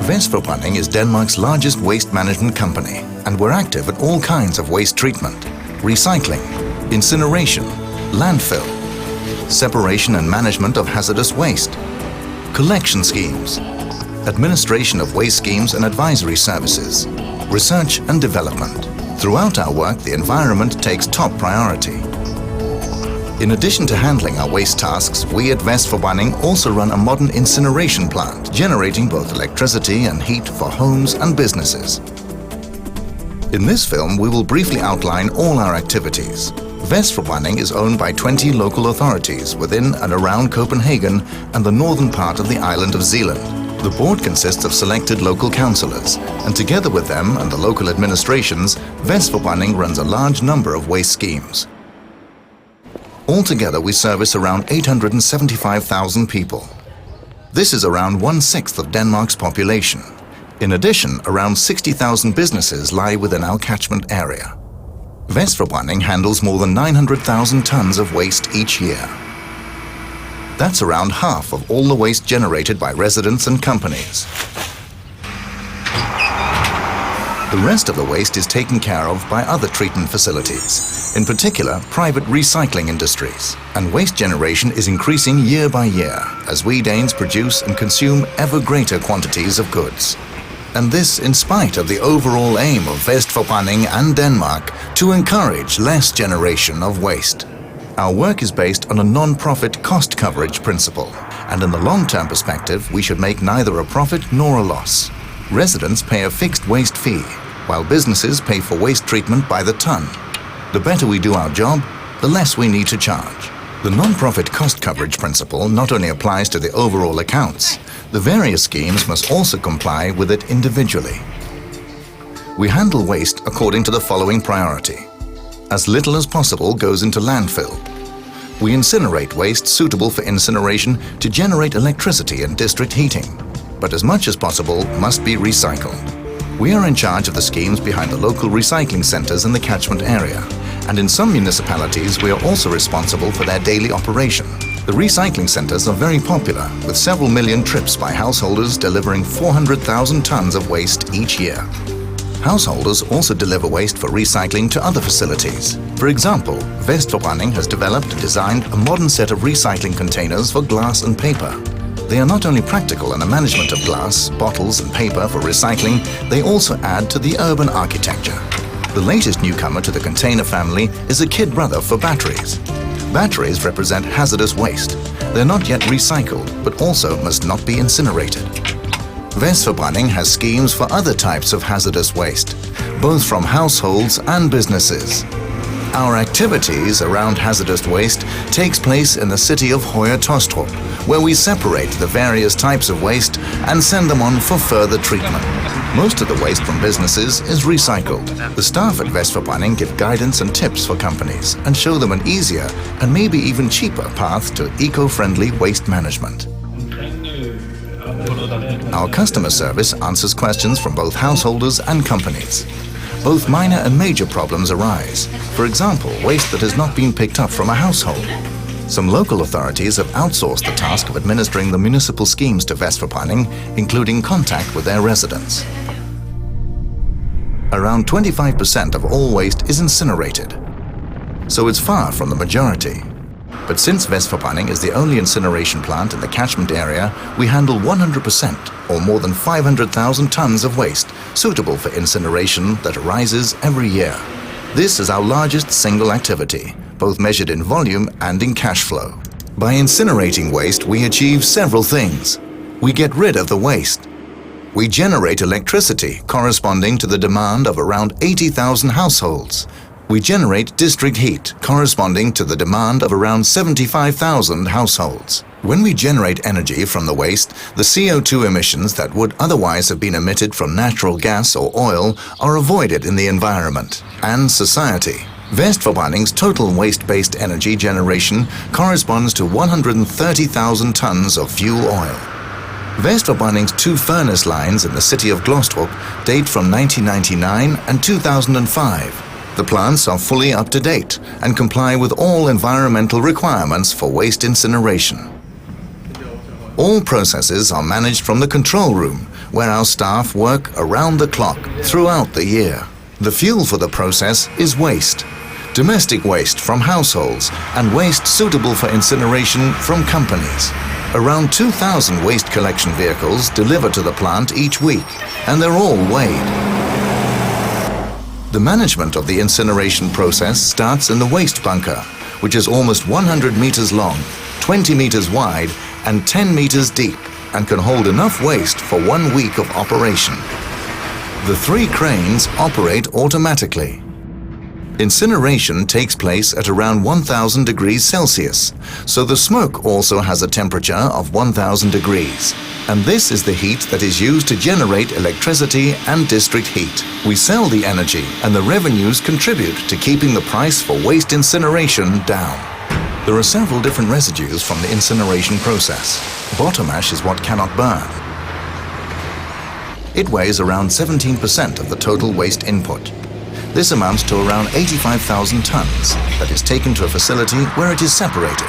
Vestforbraending is Denmark's largest waste management company, and we're active at all kinds of waste treatment, recycling, incineration, landfill, separation and management of hazardous waste, collection schemes, administration of waste schemes and advisory services, research and development. Throughout our work, the environment takes top priority. In addition to handling our waste tasks, we at Vestforbrænding also run a modern incineration plant, generating both electricity and heat for homes and businesses. In this film, we will briefly outline all our activities. Vestforbrænding is owned by 20 local authorities within and around Copenhagen and the northern part of the island of Zealand. The board consists of selected local councillors, and together with them and the local administrations, Vestforbrænding runs a large number of waste schemes. Altogether, we service around 875,000 people. This is around 1/6 of Denmark's population. In addition, around 60,000 businesses lie within our catchment area. Vestforbrænding handles more than 900,000 tons of waste each year. That's around half of all the waste generated by residents and companies. The rest of the waste is taken care of by other treatment facilities, in particular private recycling industries. And waste generation is increasing year by year as we Danes produce and consume ever greater quantities of goods. And this in spite of the overall aim of Vestforbrænding and Denmark to encourage less generation of waste. Our work is based on a non-profit cost coverage principle, and in the long-term perspective, we should make neither a profit nor a loss. Residents pay a fixed waste fee, while businesses pay for waste treatment by the ton. The better we do our job, the less we need to charge. The non-profit cost coverage principle not only applies to the overall accounts, the various schemes must also comply with it individually. We handle waste according to the following priority. As little as possible goes into landfill. We incinerate waste suitable for incineration to generate electricity and district heating, but as much as possible must be recycled. We are in charge of the schemes behind the local recycling centres in the catchment area, and in some municipalities we are also responsible for their daily operation. The recycling centres are very popular, with several million trips by householders delivering 400,000 tons of waste each year. Householders also deliver waste for recycling to other facilities. For example, Vestforbrænding has developed and designed a modern set of recycling containers for glass and paper. They are not only practical in the management of glass, bottles and paper for recycling, they also add to the urban architecture. The latest newcomer to the container family is a kid brother for batteries. Batteries represent hazardous waste. They're not yet recycled, but also must not be incinerated. Vestforbrænding has schemes for other types of hazardous waste, both from households and businesses. Our activities around hazardous waste takes place in the city of Høje Taastrup, where we separate the various types of waste and send them on for further treatment. Most of the waste from businesses is recycled. The staff at Vestforbrænding give guidance and tips for companies and show them an easier and maybe even cheaper path to eco-friendly waste management. Our customer service answers questions from both householders and companies. Both minor and major problems arise. For example, waste that has not been picked up from a household. Some local authorities have outsourced the task of administering the municipal schemes to Vestforbrænding, including contact with their residents. Around 25% of all waste is incinerated, so it's far from the majority. But since Vestforbrænding is the only incineration plant in the catchment area, we handle 100%, or more than 500,000 tons of waste, suitable for incineration that arises every year. This is our largest single activity, both measured in volume and in cash flow. By incinerating waste, we achieve several things. We get rid of the waste. We generate electricity corresponding to the demand of around 80,000 households. We generate district heat corresponding to the demand of around 75,000 households. When we generate energy from the waste, the CO2 emissions that would otherwise have been emitted from natural gas or oil are avoided in the environment and society. Vestforbrænding's total waste-based energy generation corresponds to 130,000 tons of fuel oil. Vestforbrænding's two furnace lines in the city of Glostrup date from 1999 and 2005. The plants are fully up to date and comply with all environmental requirements for waste incineration. All processes are managed from the control room, where our staff work around the clock throughout the year. The fuel for the process is waste. Domestic waste from households and waste suitable for incineration from companies. Around 2,000 waste collection vehicles deliver to the plant each week, and they're all weighed. The management of the incineration process starts in the waste bunker, which is almost 100 meters long, 20 meters wide, and 10 meters deep, and can hold enough waste for 1 week of operation. The 3 cranes operate automatically. Incineration takes place at around 1,000 degrees Celsius, so the smoke also has a temperature of 1,000 degrees. And this is the heat that is used to generate electricity and district heat. We sell the energy, and the revenues contribute to keeping the price for waste incineration down. There are several different residues from the incineration process. Bottom ash is what cannot burn. It weighs around 17% of the total waste input. This amounts to around 85,000 tons that is taken to a facility where it is separated.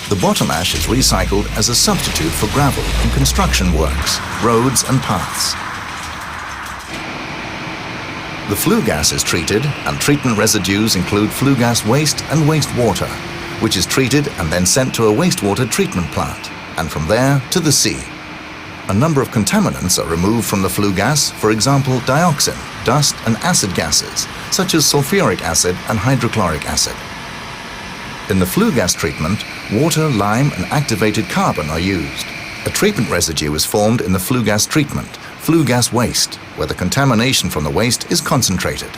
The bottom ash is recycled as a substitute for gravel in construction works, roads and paths. The flue gas is treated, and treatment residues include flue gas waste and wastewater, which is treated and then sent to a wastewater treatment plant, and from there to the sea. A number of contaminants are removed from the flue gas, for example dioxin, dust and acid gases, such as sulfuric acid and hydrochloric acid. In the flue gas treatment, water, lime and activated carbon are used. A treatment residue is formed in the flue gas treatment, flue gas waste, where the contamination from the waste is concentrated.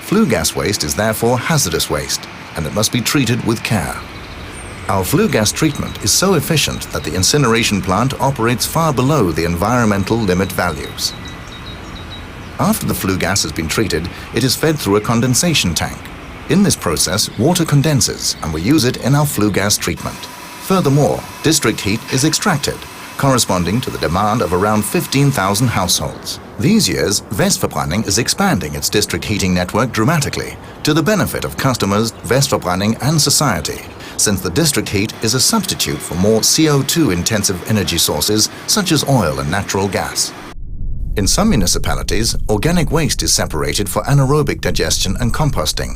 Flue gas waste is therefore hazardous waste, and it must be treated with care. Our flue gas treatment is so efficient that the incineration plant operates far below the environmental limit values. After the flue gas has been treated, it is fed through a condensation tank. In this process, water condenses, and we use it in our flue gas treatment. Furthermore, district heat is extracted, corresponding to the demand of around 15,000 households. These years, Vestforbraending is expanding its district heating network dramatically to the benefit of customers, Vestforbraending and society, since the district heat is a substitute for more CO2-intensive energy sources such as oil and natural gas. In some municipalities, organic waste is separated for anaerobic digestion and composting.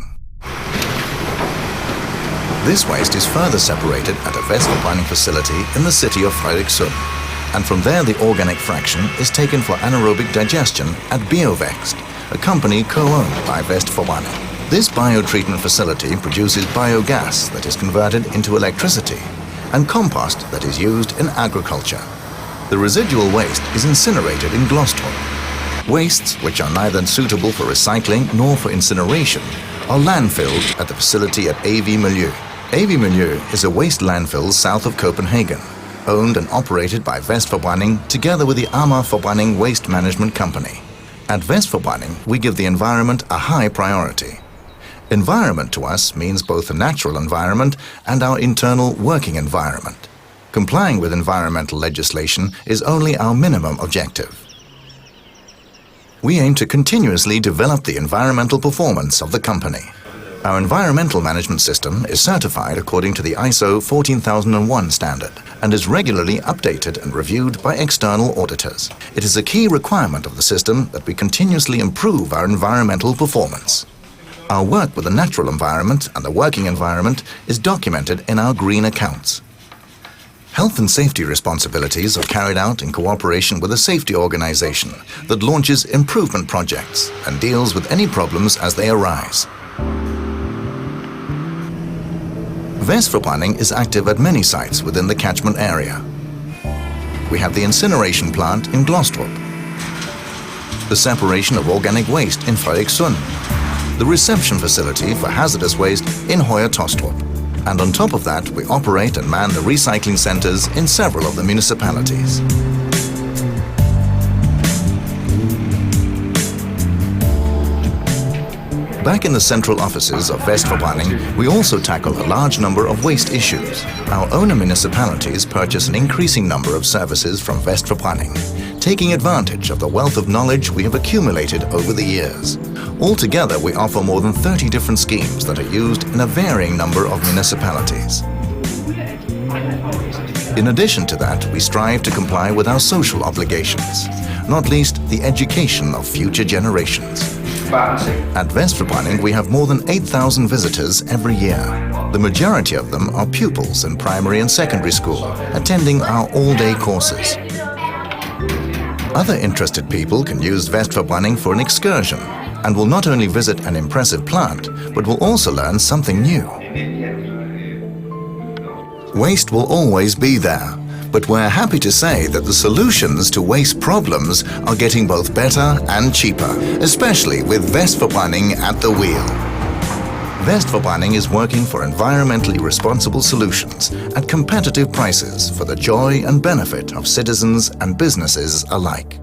This waste is further separated at a Vestforbraending facility in the city of Fredrikssund, and from there the organic fraction is taken for anaerobic digestion at BioVext, a company co-owned by Vestforbraending. This biotreatment facility produces biogas that is converted into electricity and compost that is used in agriculture. The residual waste is incinerated in Glostrup. Wastes, which are neither suitable for recycling nor for incineration, are landfilled at the facility at AV Miljø. AV Miljø is a waste landfill south of Copenhagen, owned and operated by Vestforbrænding together with the Amager Forbrænding Waste Management Company. At Vestforbrænding, we give the environment a high priority. Environment to us means both the natural environment and our internal working environment. Complying with environmental legislation is only our minimum objective. We aim to continuously develop the environmental performance of the company. Our environmental management system is certified according to the ISO 14001 standard and is regularly updated and reviewed by external auditors. It is a key requirement of the system that we continuously improve our environmental performance. Our work with the natural environment and the working environment is documented in our green accounts. Health and safety responsibilities are carried out in cooperation with a safety organization that launches improvement projects and deals with any problems as they arise. Vestforbraending is active at many sites within the catchment area. We have the incineration plant in Glostrup, the separation of organic waste in Fredrikssund, the reception facility for hazardous waste in Høje Taastrup. And on top of that, we operate and man the recycling centers in several of the municipalities. Back in the central offices of Vestforbrænding, we also tackle a large number of waste issues. Our owner municipalities purchase an increasing number of services from Vestforbrænding, taking advantage of the wealth of knowledge we have accumulated over the years. Altogether, we offer more than 30 different schemes that are used in a varying number of municipalities. In addition to that, we strive to comply with our social obligations, not least the education of future generations. At Vestforbraending, we have more than 8,000 visitors every year. The majority of them are pupils in primary and secondary school, attending our all-day courses. Other interested people can use Vestforbraending for an excursion and will not only visit an impressive plant, but will also learn something new. Waste will always be there, but we're happy to say that the solutions to waste problems are getting both better and cheaper, especially with Vestforbraending at the wheel. Vestforbraending is working for environmentally responsible solutions at competitive prices for the joy and benefit of citizens and businesses alike.